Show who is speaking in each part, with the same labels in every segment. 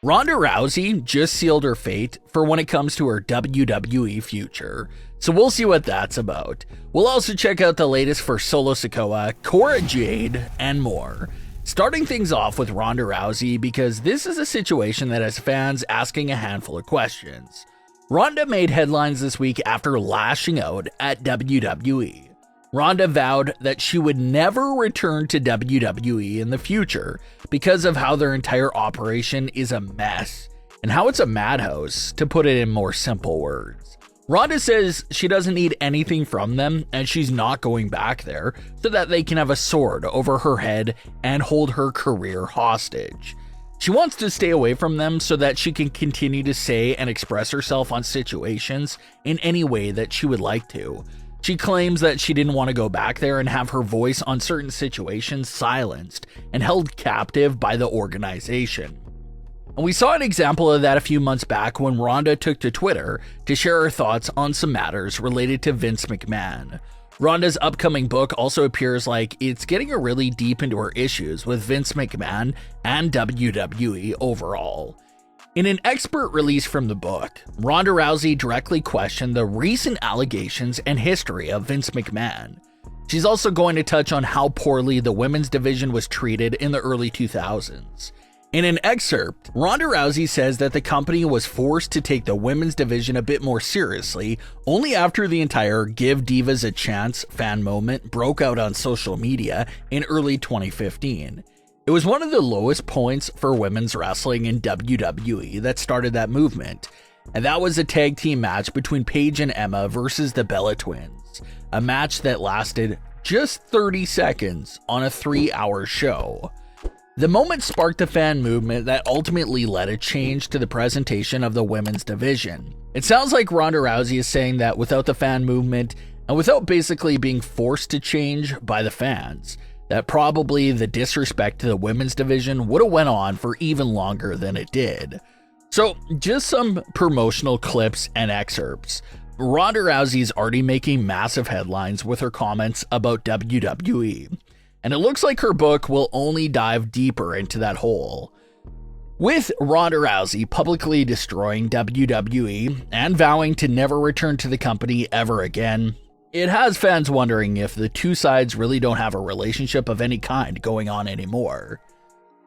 Speaker 1: Ronda Rousey just sealed her fate for when it comes to her WWE future, so we'll see what that's about. We'll also check out the latest for Solo Sikoa, Cora Jade, and more. Starting things off with Ronda Rousey because this is a situation that has fans asking a handful of questions. Ronda made headlines this week after lashing out at WWE. Ronda vowed that she would never return to WWE in the future because of how their entire operation is a mess and how it's a madhouse, to put it in more simple words. Ronda says she doesn't need anything from them and she's not going back there so that they can have a sword over her head and hold her career hostage. She wants to stay away from them so that she can continue to say and express herself on situations in any way that she would like to. She claims that she didn't want to go back there and have her voice on certain situations silenced and held captive by the organization. And we saw an example of that a few months back when Ronda took to Twitter to share her thoughts on some matters related to Vince McMahon. Ronda's upcoming book also appears like it's getting her really deep into her issues with Vince McMahon and WWE overall. In an expert release from the book, Ronda Rousey directly questioned the recent allegations and history of Vince McMahon. She's also going to touch on how poorly the women's division was treated in the early 2000s. In an excerpt, Ronda Rousey says that the company was forced to take the women's division a bit more seriously only after the entire Give Divas a Chance fan moment broke out on social media in early 2015. It was one of the lowest points for women's wrestling in WWE that started that movement, and that was a tag team match between Paige and Emma versus the Bella Twins, a match that lasted just 30 seconds on a 3-hour show. The moment sparked a fan movement that ultimately led a change to the presentation of the women's division. It sounds like Ronda Rousey is saying that without the fan movement, and without basically being forced to change by the fans, that probably the disrespect to the women's division would have went on for even longer than it did. So just some promotional clips and excerpts. Ronda Rousey's already making massive headlines with her comments about WWE, and it looks like her book will only dive deeper into that hole. With Ronda Rousey publicly destroying WWE and vowing to never return to the company ever again, it has fans wondering if the two sides really don't have a relationship of any kind going on anymore.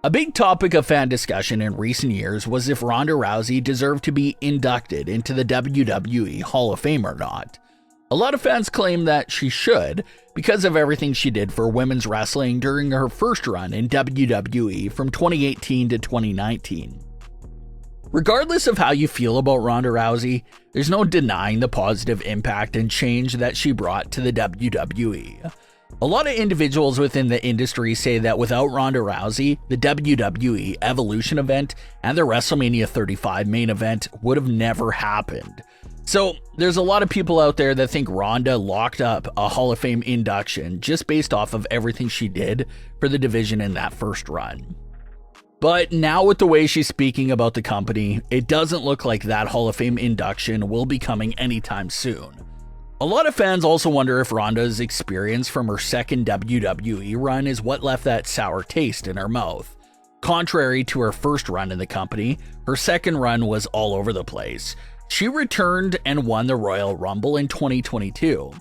Speaker 1: A big topic of fan discussion in recent years was if Ronda Rousey deserved to be inducted into the WWE Hall of Fame or not. A lot of fans claim that she should because of everything she did for women's wrestling during her first run in WWE from 2018 to 2019. Regardless of how you feel about Ronda Rousey, there's no denying the positive impact and change that she brought to the WWE. A lot of individuals within the industry say that without Ronda Rousey, the WWE Evolution event and the WrestleMania 35 main event would have never happened. So there's a lot of people out there that think Ronda locked up a Hall of Fame induction just based off of everything she did for the division in that first run. But now with the way she's speaking about the company, it doesn't look like that Hall of Fame induction will be coming anytime soon. A lot of fans also wonder if Ronda's experience from her second WWE run is what left that sour taste in her mouth. Contrary to her first run in the company, her second run was all over the place. She returned and won the Royal Rumble in 2022,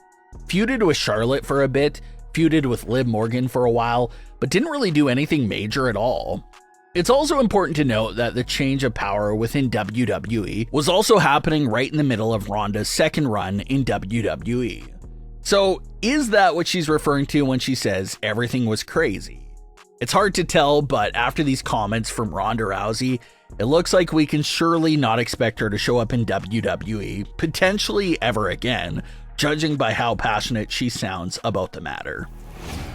Speaker 1: feuded with Charlotte for a bit, feuded with Liv Morgan for a while, but didn't really do anything major at all. It's also important to note that the change of power within WWE was also happening right in the middle of Ronda's second run in WWE. So, is that what she's referring to when she says everything was crazy? It's hard to tell, but after these comments from Ronda Rousey, it looks like we can surely not expect her to show up in WWE, potentially ever again, judging by how passionate she sounds about the matter.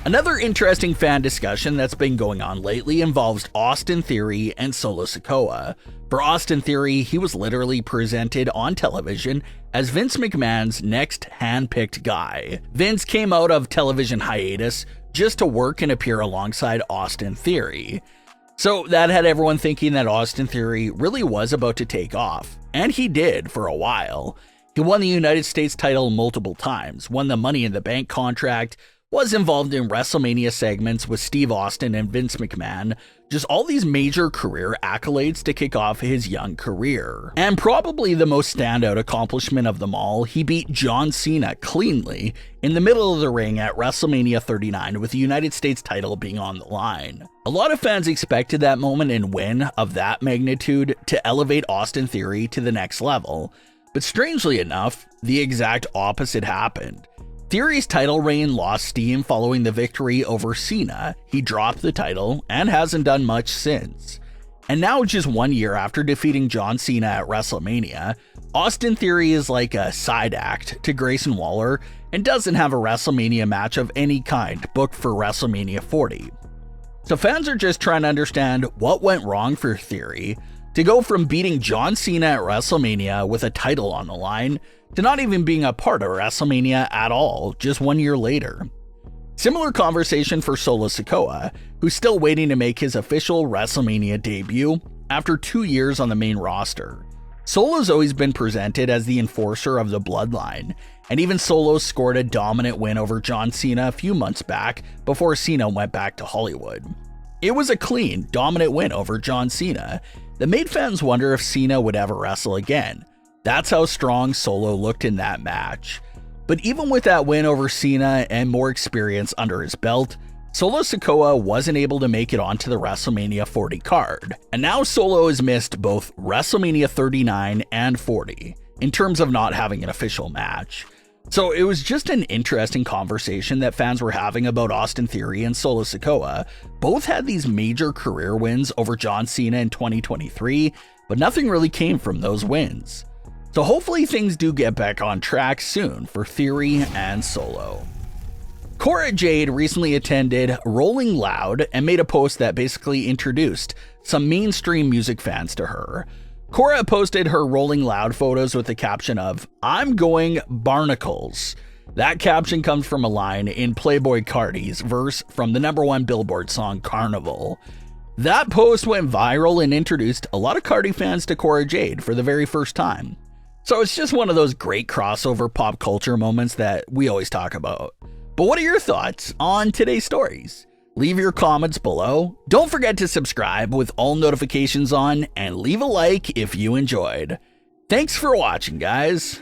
Speaker 1: Another interesting fan discussion that's been going on lately involves Austin Theory and Solo Sikoa. For Austin Theory, he was literally presented on television as Vince McMahon's next hand-picked guy. Vince came out of television hiatus just to work and appear alongside Austin Theory. So that had everyone thinking that Austin Theory really was about to take off, and he did for a while. He won the United States title multiple times, won the Money in the Bank contract, was involved in WrestleMania segments with Steve Austin and Vince McMahon, just all these major career accolades to kick off his young career. And probably the most standout accomplishment of them all, he beat John Cena cleanly in the middle of the ring at WrestleMania 39 with the United States title being on the line. A lot of fans expected that moment and win of that magnitude to elevate Austin Theory to the next level, but strangely enough, the exact opposite happened. Theory's title reign lost steam following the victory over Cena. He dropped the title and hasn't done much since. And now, just 1 year after defeating John Cena at WrestleMania, Austin Theory is like a side act to Grayson Waller and doesn't have a WrestleMania match of any kind booked for WrestleMania 40. So fans are just trying to understand what went wrong for Theory to go from beating John Cena at WrestleMania with a title on the line to not even being a part of WrestleMania at all just 1 year later. Similar conversation for Solo Sikoa, who's still waiting to make his official WrestleMania debut after 2 years on the main roster. Solo's always been presented as the enforcer of the bloodline, and even Solo scored a dominant win over John Cena a few months back before Cena went back to Hollywood. It was a clean, dominant win over John Cena that made fans wonder if Cena would ever wrestle again. That's how strong Solo looked in that match. But even with that win over Cena and more experience under his belt, Solo Sikoa wasn't able to make it onto the WrestleMania 40 card. And now Solo has missed both WrestleMania 39 and 40 in terms of not having an official match. So it was just an interesting conversation that fans were having about Austin Theory and Solo Sikoa. Both had these major career wins over John Cena in 2023, but nothing really came from those wins. So hopefully things do get back on track soon for Theory and Solo. Cora Jade recently attended Rolling Loud and made a post that basically introduced some mainstream music fans to her. Cora posted her Rolling Loud photos with the caption of, "I'm going barnacles." That caption comes from a line in Playboi Carti's verse from the #1 Billboard song Carnival. That post went viral and introduced a lot of Carti fans to Cora Jade for the very first time. So it's just one of those great crossover pop culture moments that we always talk about. But what are your thoughts on today's stories? Leave your comments below. Don't forget to subscribe with all notifications on and leave a like if you enjoyed. Thanks for watching, guys.